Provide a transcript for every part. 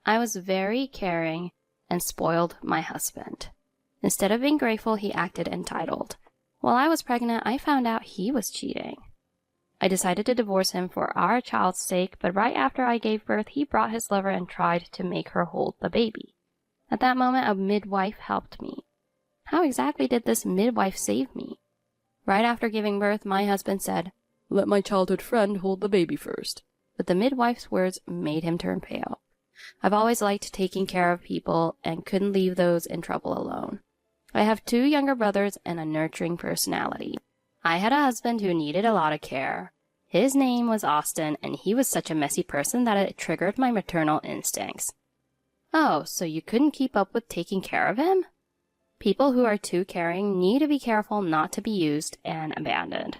I was very caring and spoiled my husband. Instead of being grateful, he acted entitled. While I was pregnant, I found out he was cheating. I decided to divorce him for our child's sake, but right after I gave birth, he brought his lover and tried to make her hold the baby. At that moment, a midwife helped me. How exactly did this midwife save me? Right after giving birth, my husband said, "Let my childhood friend hold the baby first." But the midwife's words made him turn pale. I've always liked taking care of people and couldn't leave those in trouble alone. I have 2 younger brothers and a nurturing personality. I had a husband who needed a lot of care. His name was Austin, and he was such a messy person that it triggered my maternal instincts. Oh, so you couldn't keep up with taking care of him? People who are too caring need to be careful not to be used and abandoned.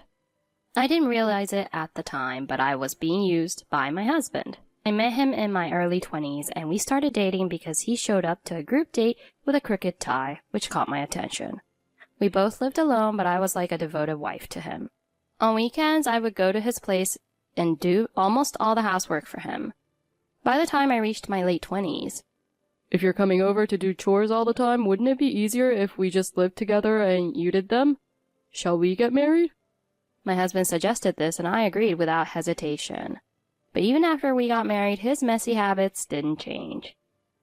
I didn't realize it at the time, but I was being used by my husband. I met him in my early 20s, and we started dating because he showed up to a group date with a crooked tie, which caught my attention. We both lived alone, but I was like a devoted wife to him. On weekends, I would go to his place and do almost all the housework for him. By the time I reached my late 20s, "If you're coming over to do chores all the time, wouldn't it be easier if we just lived together and you did them? Shall we get married?" my husband suggested this, and I agreed without hesitation. But even after we got married, his messy habits didn't change.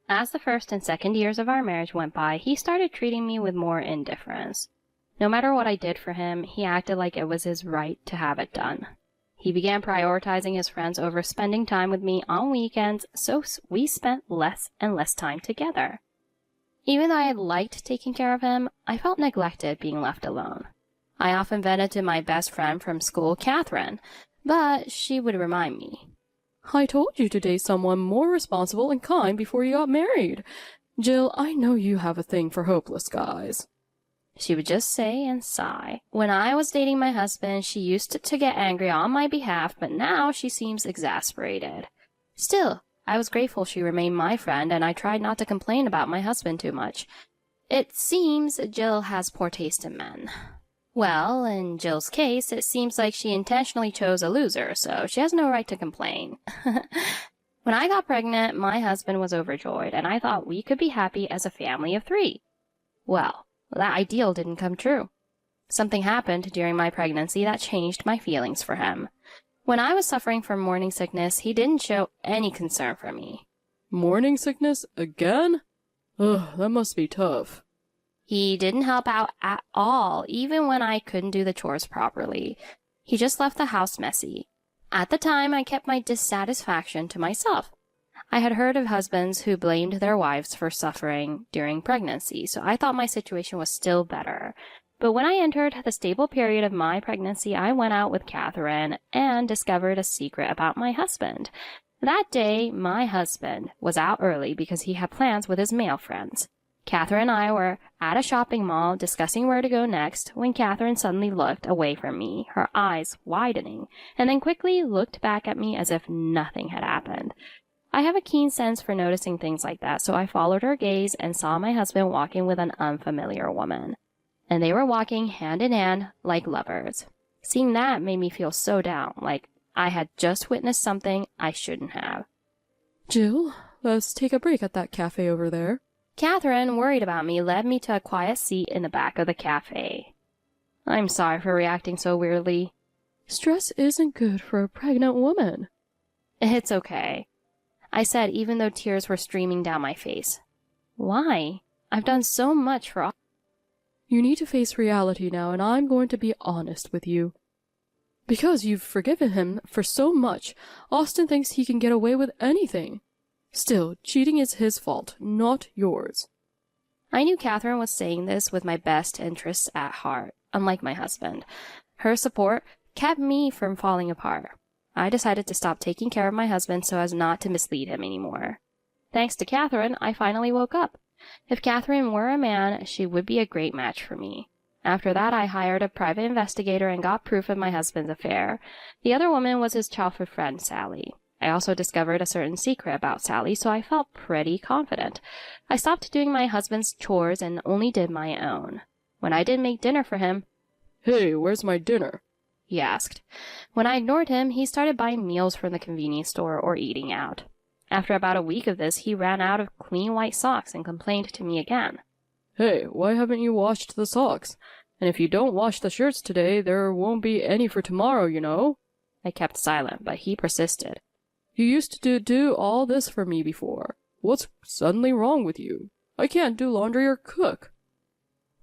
As the first and second years of our marriage went by, he started treating me with more indifference. No matter what I did for him, he acted like it was his right to have it done. He began prioritizing his friends over spending time with me on weekends, so we spent less and less time together. Even though I had liked taking care of him, I felt neglected being left alone. I often vented to my best friend from school, Catherine, but she would remind me, "I told you to date someone more responsible and kind before you got married. Jill, I know you have a thing for hopeless guys." She would just say and sigh. When I was dating my husband, she used to get angry on my behalf, but now she seems exasperated. Still, I was grateful she remained my friend, and I tried not to complain about my husband too much. It seems Jill has poor taste in men. Well, in Jill's case, it seems like she intentionally chose a loser, so she has no right to complain. When I got pregnant, my husband was overjoyed, and I thought we could be happy as a family of 3. Well, that ideal didn't come true. Something happened during my pregnancy that changed my feelings for him. When I was suffering from morning sickness, he didn't show any concern for me. "Morning sickness? Again? Ugh, that must be tough." He didn't help out at all, even when I couldn't do the chores properly. He just left the house messy. At the time, I kept my dissatisfaction to myself. I had heard of husbands who blamed their wives for suffering during pregnancy, so I thought my situation was still better. But when I entered the stable period of my pregnancy, I went out with Catherine and discovered a secret about my husband. That day, my husband was out early because he had plans with his male friends. Catherine and I were at a shopping mall discussing where to go next when Catherine suddenly looked away from me, her eyes widening, and then quickly looked back at me as if nothing had happened. I have a keen sense for noticing things like that, so I followed her gaze and saw my husband walking with an unfamiliar woman. And they were walking hand in hand like lovers. Seeing that made me feel so down, like I had just witnessed something I shouldn't have. "Jill, let's take a break at that cafe over there." Catherine, worried about me, led me to a quiet seat in the back of the cafe. I'm sorry for reacting so weirdly. "Stress isn't good for a pregnant woman." It's okay, I said, even though tears were streaming down my face. Why? I've done so much for all. "You need to face reality now, and I'm going to be honest with you. Because you've forgiven him for so much, Austin thinks he can get away with anything. Still, cheating is his fault, not yours." I knew Catherine was saying this with my best interests at heart, unlike my husband. Her support kept me from falling apart. I decided to stop taking care of my husband so as not to mislead him anymore. Thanks to Catherine, I finally woke up. If Catherine were a man, she would be a great match for me. After that, I hired a private investigator and got proof of my husband's affair. The other woman was his childhood friend, Sally. I also discovered a certain secret about Sally, so I felt pretty confident. I stopped doing my husband's chores and only did my own. When I did make dinner for him, "Hey, where's my dinner?" he asked. When I ignored him, he started buying meals from the convenience store or eating out. After about a week of this, he ran out of clean white socks and complained to me again. Hey, why haven't you washed the socks? And if you don't wash the shirts today, there won't be any for tomorrow, you know? I kept silent, but he persisted. You used to do all this for me before. What's suddenly wrong with you? I can't do laundry or cook.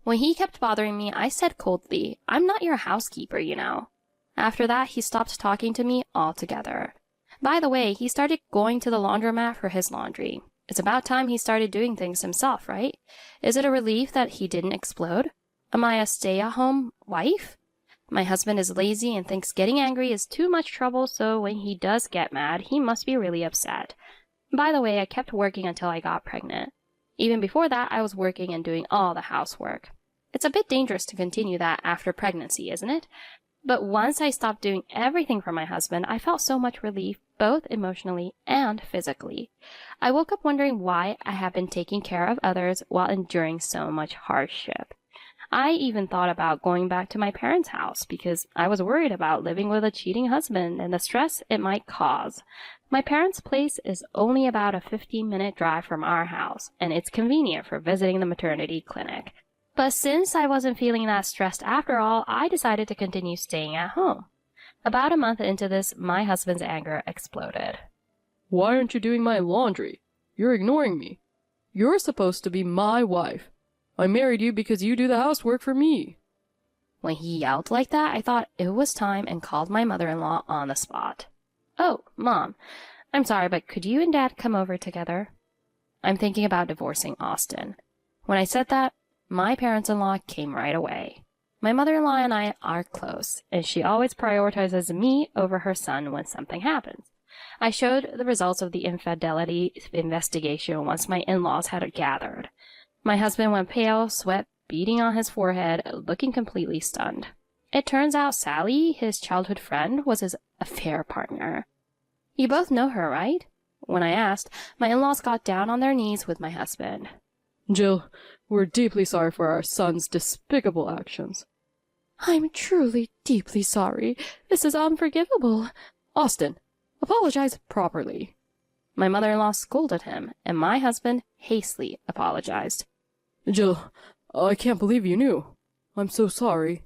When he kept bothering me, I said coldly, I'm not your housekeeper, you know. After that, he stopped talking to me altogether. By the way, he started going to the laundromat for his laundry. It's about time he started doing things himself, right? Is it a relief that he didn't explode? Am I a stay-at-home wife? My husband is lazy and thinks getting angry is too much trouble, so when he does get mad, he must be really upset. By the way, I kept working until I got pregnant. Even before that, I was working and doing all the housework. It's a bit dangerous to continue that after pregnancy, isn't it? But once I stopped doing everything for my husband, I felt so much relief, both emotionally and physically. I woke up wondering why I have been taking care of others while enduring so much hardship. I even thought about going back to my parents' house because I was worried about living with a cheating husband and the stress it might cause. My parents' place is only about a 15-minute drive from our house, and it's convenient for visiting the maternity clinic. But since I wasn't feeling that stressed after all, I decided to continue staying at home. About a month into this, my husband's anger exploded. Why aren't you doing my laundry? You're ignoring me. You're supposed to be my wife. I married you because you do the housework for me. When he yelled like that, I thought it was time and called my mother-in-law on the spot. Oh, Mom, I'm sorry, but could you and Dad come over together? I'm thinking about divorcing Austin. When I said that, my parents-in-law came right away. My mother-in-law and I are close, and she always prioritizes me over her son when something happens. I showed the results of the infidelity investigation once my in-laws had gathered. My husband went pale, sweat beading on his forehead, looking completely stunned. It turns out Sally, his childhood friend, was his affair partner. You both know her, right? When I asked, my in-laws got down on their knees with my husband. Jill, we're deeply sorry for our son's despicable actions. I'm truly deeply sorry. This is unforgivable. Austin, apologize properly. My mother-in-law scolded him, and my husband hastily apologized. Jill, I can't believe you knew. I'm so sorry.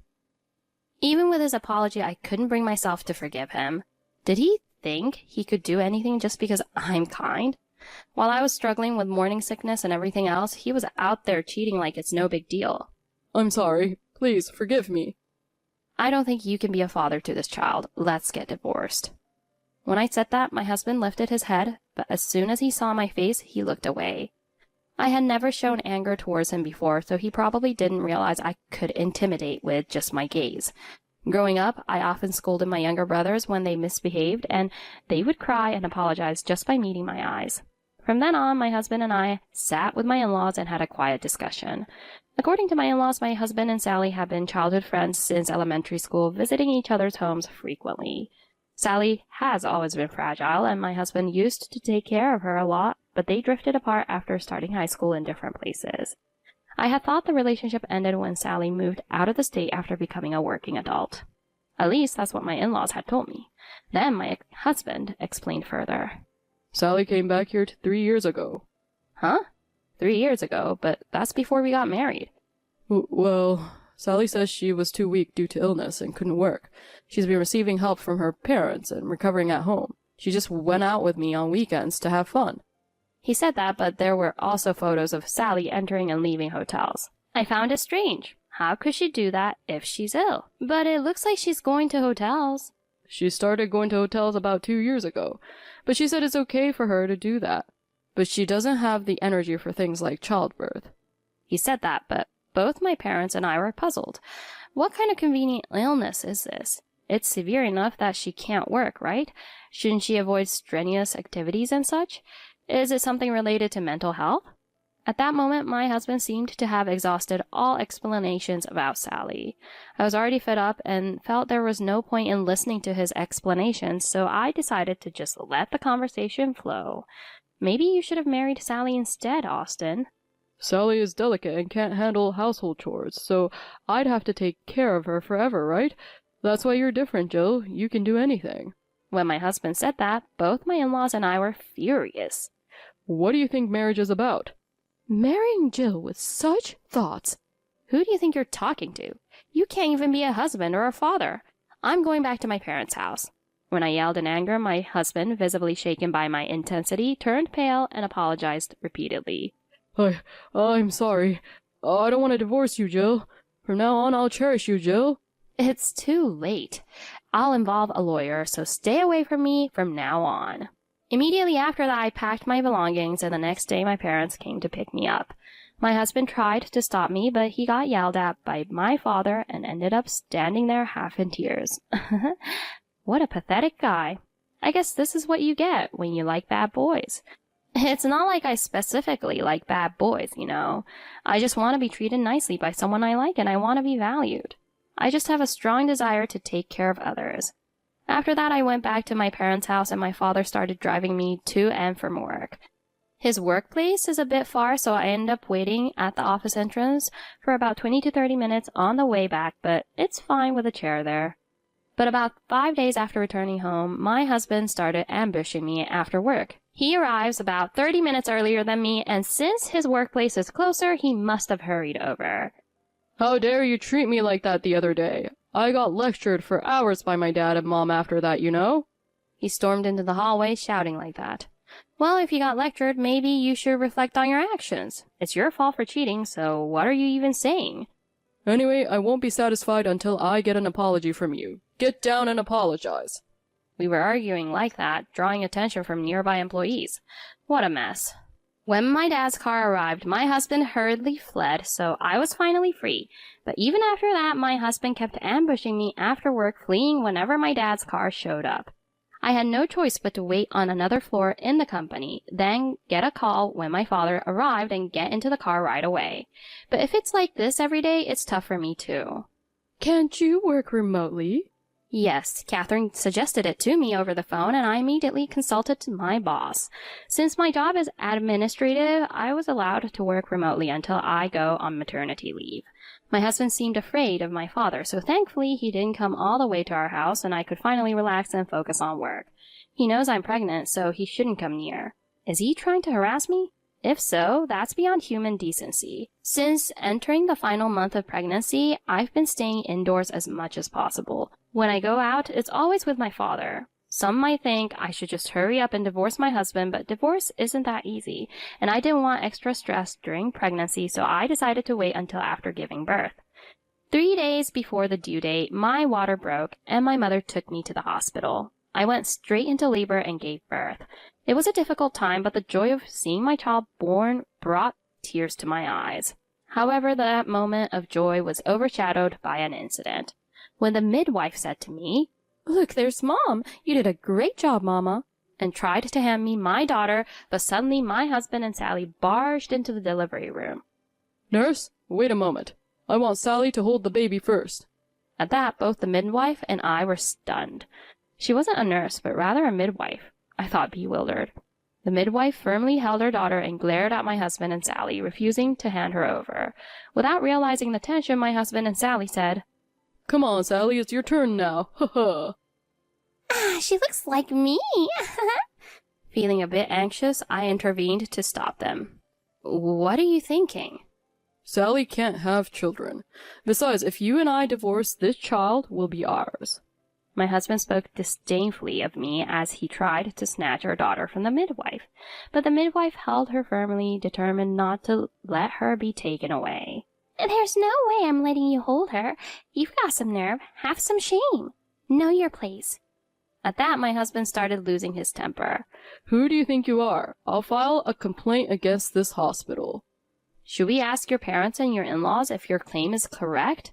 Even with his apology, I couldn't bring myself to forgive him. Did he think he could do anything just because I'm kind? While I was struggling with morning sickness and everything else, he was out there cheating like it's no big deal. I'm sorry. Please, forgive me. I don't think you can be a father to this child. Let's get divorced. When I said that, my husband lifted his head, but as soon as he saw my face, he looked away. I had never shown anger towards him before, so he probably didn't realize I could intimidate with just my gaze. Growing up, I often scolded my younger brothers when they misbehaved, and they would cry and apologize just by meeting my eyes. From then on, my husband and I sat with my in-laws and had a quiet discussion. According to my in-laws, my husband and Sally have been childhood friends since elementary school, visiting each other's homes frequently. Sally has always been fragile, and my husband used to take care of her a lot, but they drifted apart after starting high school in different places. I had thought the relationship ended when Sally moved out of the state after becoming a working adult. At least that's what my in-laws had told me. Then my husband explained further. Sally came back here 3 years ago. Huh? 3 years ago, but that's before we got married. Well, Sally says she was too weak due to illness and couldn't work. She's been receiving help from her parents and recovering at home. She just went out with me on weekends to have fun. He said that, but there were also photos of Sally entering and leaving hotels. I found it strange. How could she do that if she's ill? But it looks like she's going to hotels. She started going to hotels about 2 years ago, but she said it's okay for her to do that. But she doesn't have the energy for things like childbirth. He said that, but both my parents and I were puzzled. What kind of convenient illness is this? It's severe enough that she can't work, right? Shouldn't she avoid strenuous activities and such? Is it something related to mental health? At that moment, my husband seemed to have exhausted all explanations about Sally. I was already fed up and felt there was no point in listening to his explanations, so I decided to just let the conversation flow. Maybe you should have married Sally instead, Austin. Sally is delicate and can't handle household chores, so I'd have to take care of her forever, right? That's why you're different, Jill. You can do anything. When my husband said that, both my in-laws and I were furious. What do you think marriage is about? Marrying Jill with such thoughts. Who do you think you're talking to? You can't even be a husband or a father. I'm going back to my parents' house. When I yelled in anger, my husband, visibly shaken by my intensity, turned pale and apologized repeatedly. I'm sorry. I don't want to divorce you, Jill. From now on, I'll cherish you, Jill. It's too late. I'll involve a lawyer, so stay away from me from now on. Immediately after that, I packed my belongings, and the next day my parents came to pick me up. My husband tried to stop me, but he got yelled at by my father and ended up standing there half in tears. What a pathetic guy. I guess this is what you get when you like bad boys. It's not like I specifically like bad boys, you know. I just want to be treated nicely by someone I like, and I want to be valued. I just have a strong desire to take care of others. After that, I went back to my parents' house, and my father started driving me to and from work. His workplace is a bit far, so I ended up waiting at the office entrance for about 20 to 30 minutes on the way back, but it's fine with a chair there. But about 5 days after returning home, my husband started ambushing me after work. He arrives about 30 minutes earlier than me, and since his workplace is closer, he must have hurried over. How dare you treat me like that the other day? I got lectured for hours by my dad and mom after that, you know? He stormed into the hallway shouting like that. Well, if you got lectured, maybe you should reflect on your actions. It's your fault for cheating, so what are you even saying? Anyway, I won't be satisfied until I get an apology from you. Get down and apologize. We were arguing like that, drawing attention from nearby employees. What a mess. When my dad's car arrived, my husband hurriedly fled, so I was finally free. But even after that, my husband kept ambushing me after work, fleeing whenever my dad's car showed up. I had no choice but to wait on another floor in the company, then get a call when my father arrived and get into the car right away. But if it's like this every day, it's tough for me too. Can't you work remotely? Yes, Catherine suggested it to me over the phone, and I immediately consulted my boss. Since my job is administrative, I was allowed to work remotely until I go on maternity leave. My husband seemed afraid of my father, so thankfully he didn't come all the way to our house, and I could finally relax and focus on work. He knows I'm pregnant, so he shouldn't come near. Is he trying to harass me? If so, that's beyond human decency. Since entering the final month of pregnancy, I've been staying indoors as much as possible. When I go out, it's always with my father. Some might think I should just hurry up and divorce my husband, but divorce isn't that easy, and I didn't want extra stress during pregnancy, so I decided to wait until after giving birth. 3 days before the due date, my water broke, and my mother took me to the hospital. I went straight into labor and gave birth. It was a difficult time, but the joy of seeing my child born brought tears to my eyes. However, that moment of joy was overshadowed by an incident. When the midwife said to me, "Look, there's Mom! You did a great job, Mama!" and tried to hand me my daughter, but suddenly my husband and Sally barged into the delivery room. Nurse, wait a moment. I want Sally to hold the baby first. At that, both the midwife and I were stunned. She wasn't a nurse, but rather a midwife, I thought, bewildered. The midwife firmly held her daughter and glared at my husband and Sally, refusing to hand her over. Without realizing the tension, my husband and Sally said, "Come on, Sally, it's your turn now. Ha ha." She looks like me. Feeling a bit anxious, I intervened to stop them. What are you thinking? Sally can't have children. Besides, if you and I divorce, this child will be ours. My husband spoke disdainfully of me as he tried to snatch our daughter from the midwife, but the midwife held her firmly, determined not to let her be taken away. There's no way I'm letting you hold her. You've got some nerve. Have some shame. Know your place. At that, my husband started losing his temper. Who do you think you are? I'll file a complaint against this hospital. Should we ask your parents and your in-laws if your claim is correct?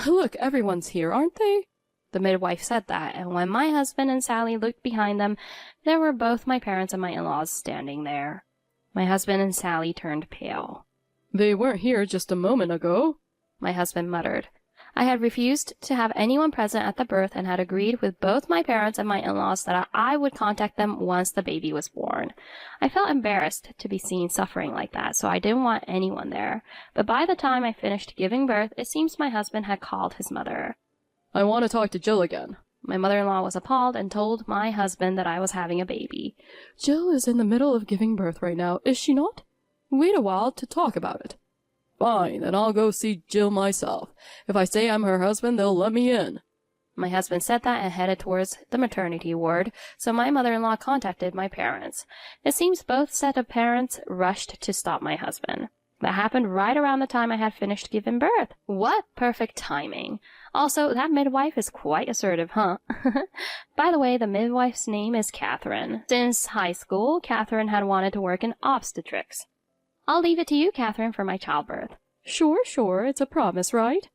Look, everyone's here, aren't they? The midwife said that, and when my husband and Sally looked behind them, there were both my parents and my in-laws standing there. My husband and Sally turned pale. They weren't here just a moment ago, my husband muttered. I had refused to have anyone present at the birth and had agreed with both my parents and my in-laws that I would contact them once the baby was born. I felt embarrassed to be seen suffering like that, so I didn't want anyone there. But by the time I finished giving birth, it seems my husband had called his mother. I want to talk to Jill again. My mother-in-law was appalled and told my husband that I was having a baby. Jill is in the middle of giving birth right now, is she not? Wait a while to talk about it. Fine, then I'll go see Jill myself. If I say I'm her husband, they'll let me in. My husband said that and headed towards the maternity ward, so my mother-in-law contacted my parents. It seems both set of parents rushed to stop my husband. That happened right around the time I had finished giving birth. What perfect timing. Also, that midwife is quite assertive, huh? By the way, the midwife's name is Catherine. Since high school, Catherine had wanted to work in obstetrics. I'll leave it to you, Catherine, for my childbirth. Sure, it's a promise, right?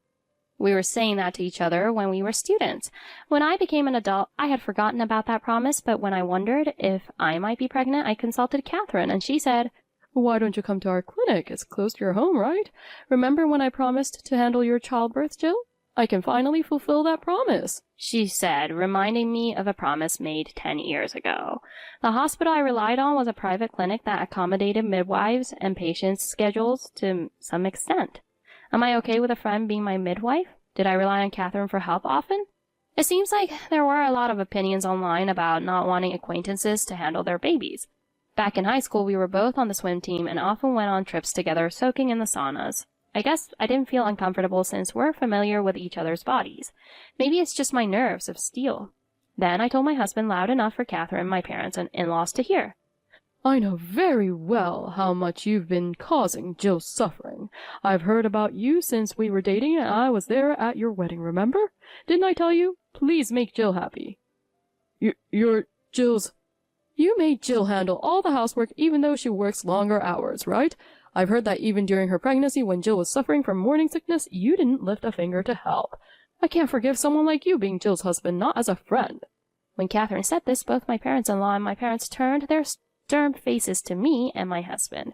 We were saying that to each other when we were students. When I became an adult, I had forgotten about that promise, but when I wondered if I might be pregnant, I consulted Catherine, and she said, Why don't you come to our clinic? It's close to your home, right? Remember when I promised to handle your childbirth, Jill? I can finally fulfill that promise, she said, reminding me of a promise made 10 years ago. The hospital I relied on was a private clinic that accommodated midwives and patients' schedules to some extent. Am I okay with a friend being my midwife? Did I rely on Catherine for help often? It seems like there were a lot of opinions online about not wanting acquaintances to handle their babies. Back in high school, we were both on the swim team and often went on trips together, soaking in the saunas. I guess I didn't feel uncomfortable since we're familiar with each other's bodies. Maybe it's just my nerves of steel. Then I told my husband loud enough for Catherine, my parents, and in-laws to hear. I know very well how much you've been causing Jill's suffering. I've heard about you since we were dating and I was there at your wedding, remember? Didn't I tell you? Please make Jill happy. You're Jill's... You made Jill handle all the housework even though she works longer hours, right? I've heard that even during her pregnancy when Jill was suffering from morning sickness, you didn't lift a finger to help. I can't forgive someone like you being Jill's husband, not as a friend. When Catherine said this, both my parents-in-law and my parents turned their stern faces to me and my husband.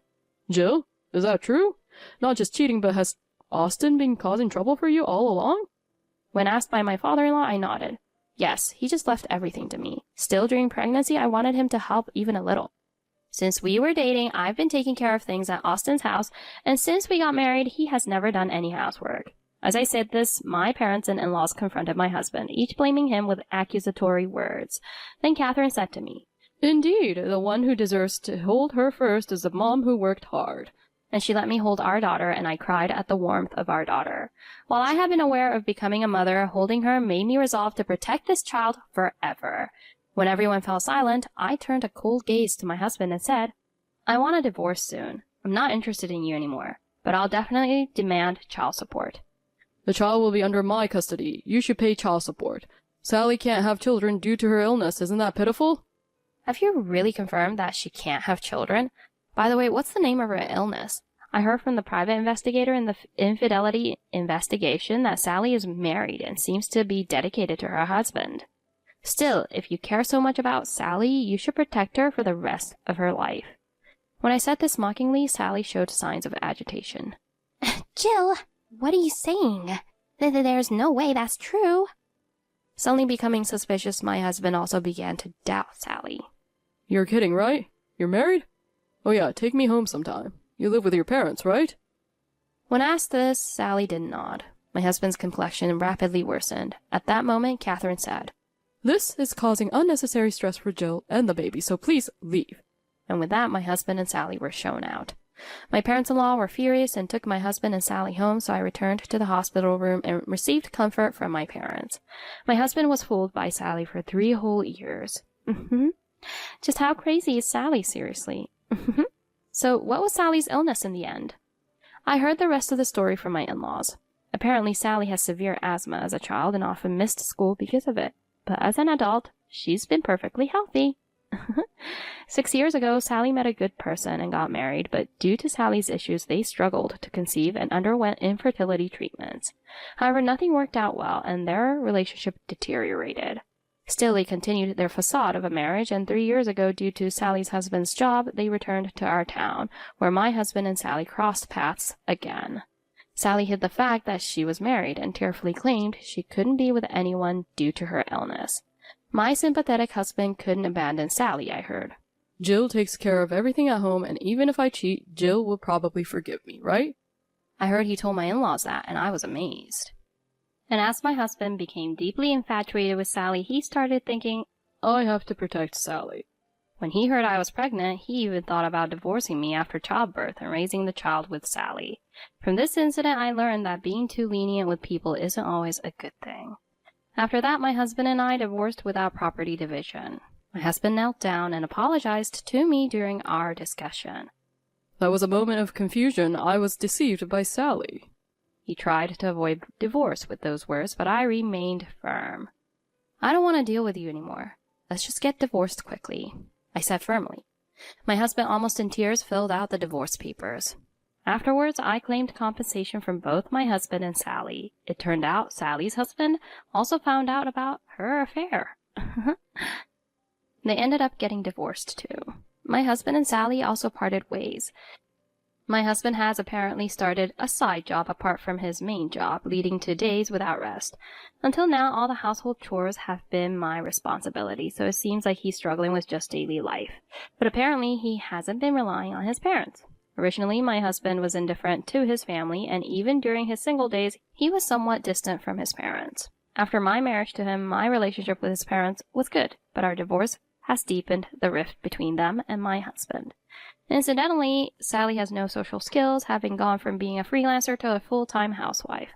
Jill, is that true? Not just cheating, but has Austin been causing trouble for you all along? When asked by my father-in-law, I nodded. Yes, he just left everything to me. Still, during pregnancy, I wanted him to help even a little. Since we were dating, I've been taking care of things at Austin's house, and since we got married, he has never done any housework. As I said this, my parents and in-laws confronted my husband, each blaming him with accusatory words. Then Catherine said to me, Indeed, the one who deserves to hold her first is the mom who worked hard. And she let me hold our daughter, and I cried at the warmth of our daughter. While I have been aware of becoming a mother, holding her made me resolve to protect this child forever. When everyone fell silent, I turned a cold gaze to my husband and said, I want a divorce soon. I'm not interested in you anymore, but I'll definitely demand child support. The child will be under my custody. You should pay child support. Sally can't have children due to her illness. Isn't that pitiful? Have you really confirmed that she can't have children? By the way, what's the name of her illness? I heard from the private investigator in the infidelity investigation that Sally is married and seems to be dedicated to her husband. Still, if you care so much about Sally, you should protect her for the rest of her life. When I said this mockingly, Sally showed signs of agitation. Jill, what are you saying? There's no way that's true. Suddenly becoming suspicious, my husband also began to doubt Sally. You're kidding, right? You're married? Oh yeah, take me home sometime. You live with your parents, right? When asked this, Sally did nod. My husband's complexion rapidly worsened. At that moment, Catherine said, This is causing unnecessary stress for Jill and the baby, so please leave. And with that, my husband and Sally were shown out. My parents-in-law were furious and took my husband and Sally home, so I returned to the hospital room and received comfort from my parents. My husband was fooled by Sally for 3 whole years. Just how crazy is Sally, seriously? So what was Sally's illness in the end? I heard the rest of the story from my in-laws. Apparently Sally has severe asthma as a child and often missed school because of it. But as an adult, she's been perfectly healthy. 6 years ago, Sally met a good person and got married, but due to Sally's issues, they struggled to conceive and underwent infertility treatments. However, nothing worked out well, and their relationship deteriorated. Still, they continued their facade of a marriage, and 3 years ago, due to Sally's husband's job, they returned to our town, where my husband and Sally crossed paths again. Sally hid the fact that she was married and tearfully claimed she couldn't be with anyone due to her illness. My sympathetic husband couldn't abandon Sally, I heard. Jill takes care of everything at home, and even if I cheat, Jill will probably forgive me, right? I heard he told my in-laws that, and I was amazed. And as my husband became deeply infatuated with Sally, he started thinking, I have to protect Sally. when he heard I was pregnant, he even thought about divorcing me after childbirth and raising the child with Sally. From this incident, I learned that being too lenient with people isn't always a good thing. After that, my husband and I divorced without property division. My husband knelt down and apologized to me during our discussion. That was a moment of confusion. I was deceived by Sally. He tried to avoid divorce with those words, but I remained firm. I don't want to deal with you anymore. Let's just get divorced quickly, I said firmly. My husband, almost in tears, filled out the divorce papers. Afterwards, I claimed compensation from both my husband and Sally. It turned out Sally's husband also found out about her affair. They ended up getting divorced too. My husband and Sally also parted ways. My husband has apparently started a side job apart from his main job, leading to days without rest. Until now, all the household chores have been my responsibility, so it seems like he's struggling with just daily life. But apparently, he hasn't been relying on his parents. Originally, my husband was indifferent to his family, and even during his single days, he was somewhat distant from his parents. After my marriage to him, my relationship with his parents was good, but our divorce has deepened the rift between them and my husband. Incidentally, Sally has no social skills, having gone from being a freelancer to a full-time housewife.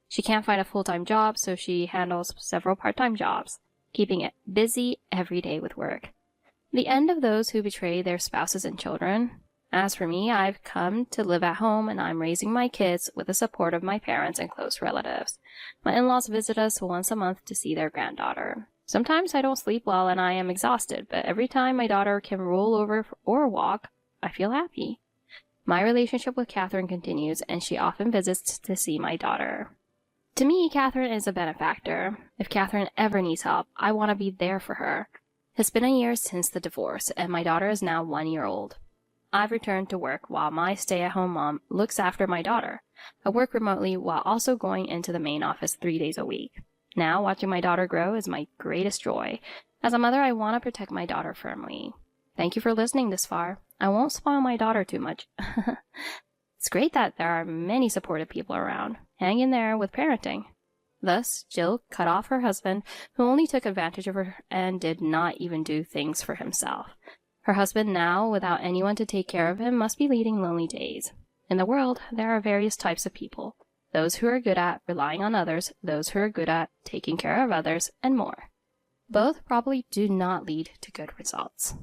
She can't find a full-time job, so she handles several part-time jobs, keeping it busy every day with work. The end of those who betray their spouses and children. As for me, I've come to live at home, and I'm raising my kids with the support of my parents and close relatives. My in-laws visit us once a month to see their granddaughter. Sometimes I don't sleep well and I am exhausted, but every time my daughter can roll over or walk, I feel happy. My relationship with Catherine continues, and she often visits to see my daughter. To me, Catherine is a benefactor. If Catherine ever needs help, I want to be there for her. It's been a year since the divorce, and my daughter is now 1 year old. I've returned to work while my stay-at-home mom looks after my daughter. I work remotely while also going into the main office 3 days a week. Now, watching my daughter grow is my greatest joy. As a mother, I want to protect my daughter firmly. Thank you for listening this far. I won't spoil my daughter too much. It's great that there are many supportive people around. Hang in there with parenting. Thus, Jill cut off her husband, who only took advantage of her and did not even do things for himself. Her husband now, without anyone to take care of him, must be leading lonely days. In the world, there are various types of people. Those who are good at relying on others, those who are good at taking care of others, and more. Both probably do not lead to good results.